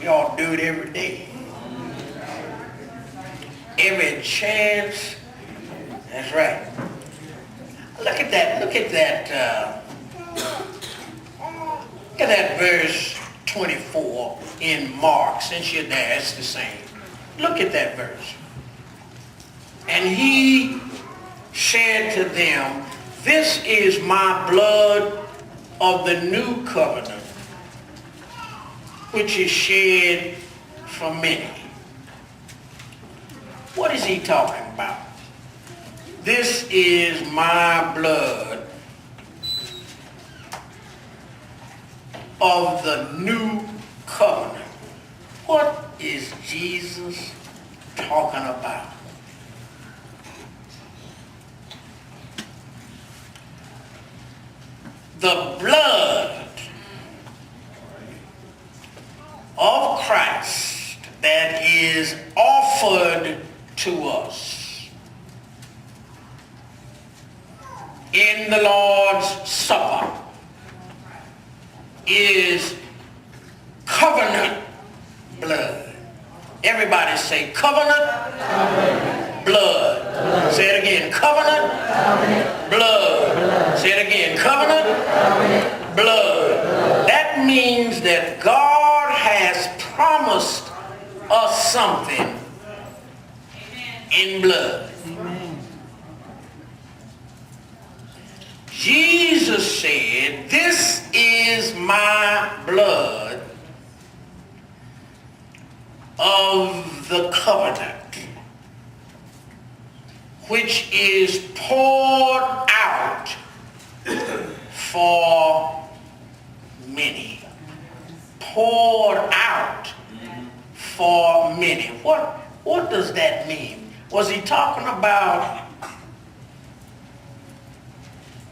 You ought to do it every day. Every chance. That's right. Look at that. Look at that verse 24 in Mark. Since you're there, it's the same. Look at that verse. And he said to them, this is my blood of the new covenant, which is shed for many. What is he talking about? This is my blood of the new covenant. What is Jesus talking about? The blood of Christ that is offered to us in the Lord's Supper is covenant blood. Everybody say covenant blood. Say it again. Covenant blood. Say it again. Covenant blood. That means that God has promised us something in blood. Jesus said, this is my blood of the covenant, which is poured out for many. Poured out for many. What does that mean? Was he talking about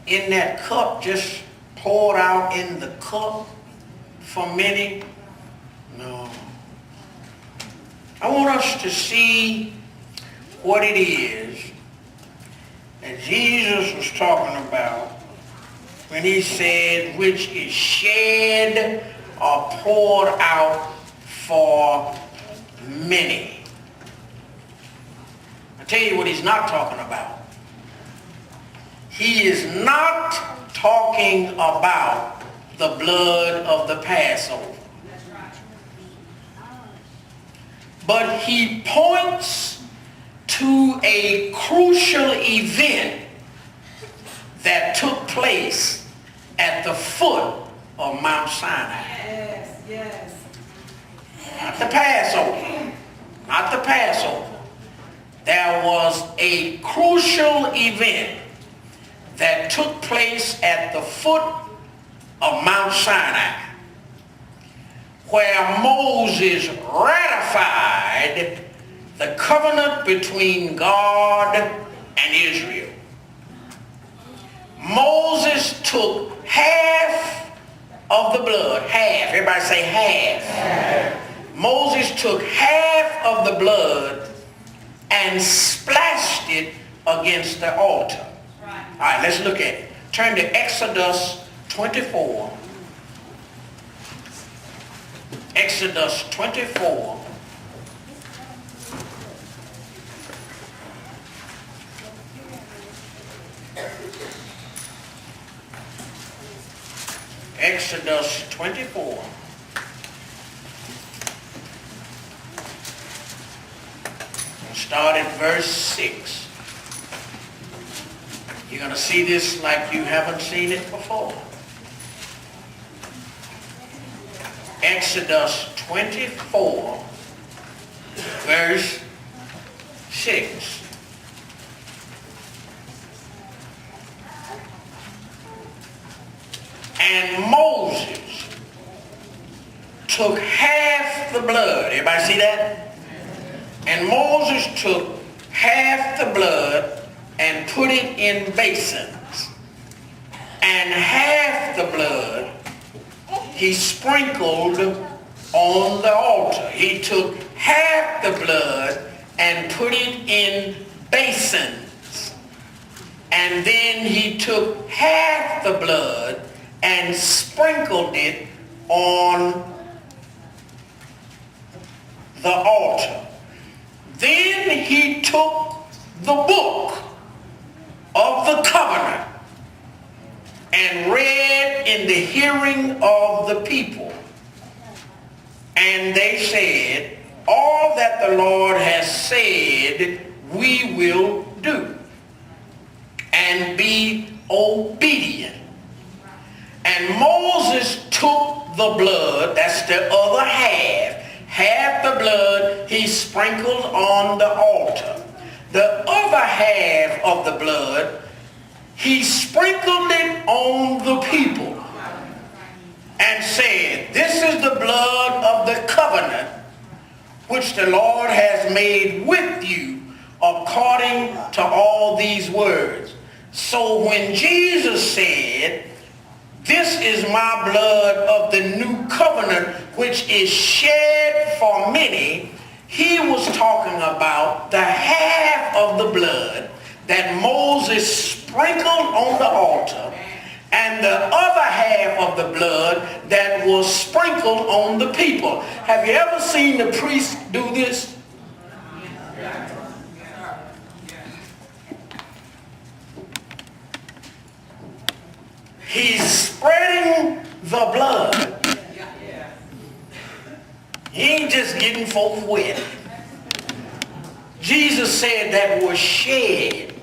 in that cup, just poured out in the cup for many? No. I want us to see what it is that Jesus was talking about when he said, which is shed or poured out for many. I'll tell you what he's not talking about. He is not talking about the blood of the Passover. But he points to a crucial event that took place at the foot of Mount Sinai. Yes, yes. Not the Passover. Not the Passover. There was a crucial event that took place at the foot of Mount Sinai, where Moses ratified the covenant between God and Israel. Moses took half of the blood. Half. Everybody say half. Half. Moses took half of the blood and splashed it against the altar. All right, let's look at it. Turn to Exodus 24. Exodus 24. Exodus 24. We'll start at verse 6. You're going to see this like you haven't seen it before. Exodus 24, verse 6. And Moses took half the blood. Everybody see that? And Moses took half the blood and put it in basins. And half the blood he sprinkled on the altar. He took half the blood and put it in basins. And then he took half the blood and sprinkled it on the altar. Then he took the book of the covenant and read in the hearing of the people. And they said, all that the Lord has said we will do, and be obedient. And Moses took the blood, that's the other half the blood he sprinkled on the altar. The other half of the blood, he sprinkled it on the people and said, this is the blood of the covenant which the Lord has made with you according to all these words. So when Jesus said, this is my blood of the new covenant which is shed for many, he was talking about the half of the blood that Moses sprinkled on the altar and the other half of the blood that was sprinkled on the people. Have you ever seen the priest do this? He's spreading the blood. He ain't just getting folk wet. Jesus said that was shed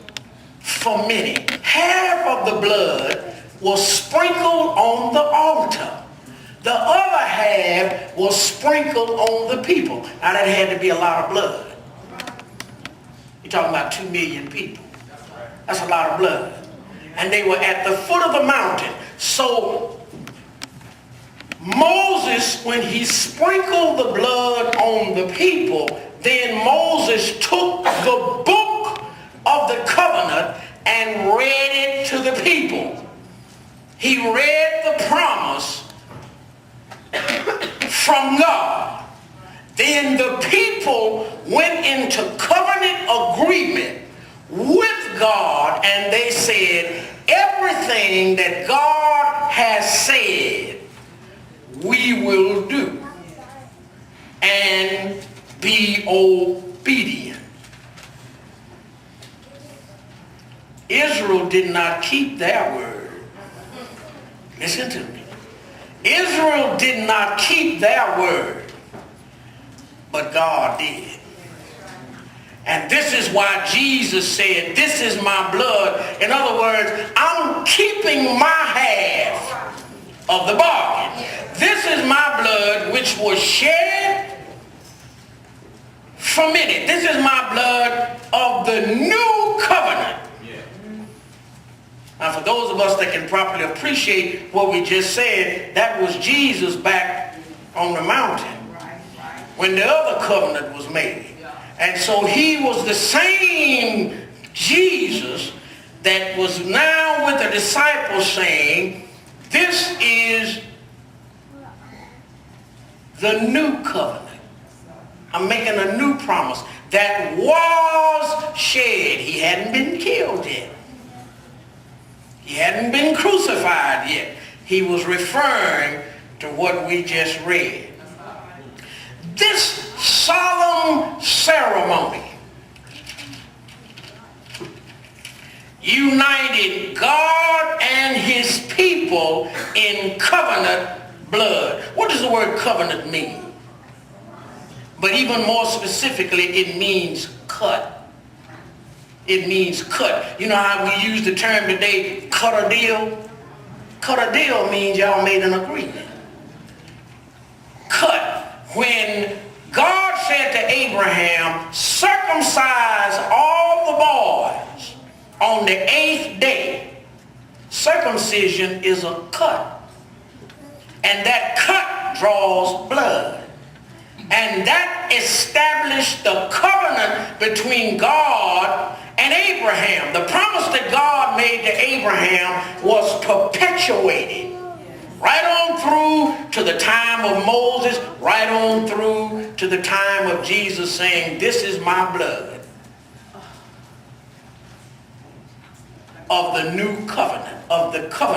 for many. Half of the blood was sprinkled on the altar. The other half was sprinkled on the people. Now that had to be a lot of blood. You're talking about 2 million people. That's a lot of blood. And they were at the foot of the mountain. So Moses, when he sprinkled the blood on the people, then Moses took the book of the covenant and read it to the people. He read the promise from God. Then the people went into covenant agreement with God, and they said, everything that God has said we will do and be obedient. Israel did not keep their word. Listen to me. Israel did not keep their word, but God did. And this is why Jesus said, this is my blood. In other words, I'm keeping my half of the bargain. This is my blood which was shed for many. This is my blood of the new covenant. Now for those of us that can properly appreciate what we just said, that was Jesus back on the mountain when the other covenant was made. And so he was the same Jesus that was now with the disciples saying, this is the new covenant. I'm making a new promise that was shed. He hadn't been killed yet. He hadn't been crucified yet. He was referring to what we just read. This solemn ceremony united God and his people in covenant blood. What does the word covenant mean? But even more specifically, it means cut. It means cut. You know how we use the term today, cut a deal? Cut a deal means y'all made an agreement. Cut. When God said to Abraham, circumcise all the boys on the 8th day, circumcision is a cut. And that cut draws blood. And that established the covenant between God and Abraham. The promise that God made to Abraham was perpetuated right on through to the time of Moses, right on through to the time of Jesus saying, this is my blood of the new covenant, of the covenant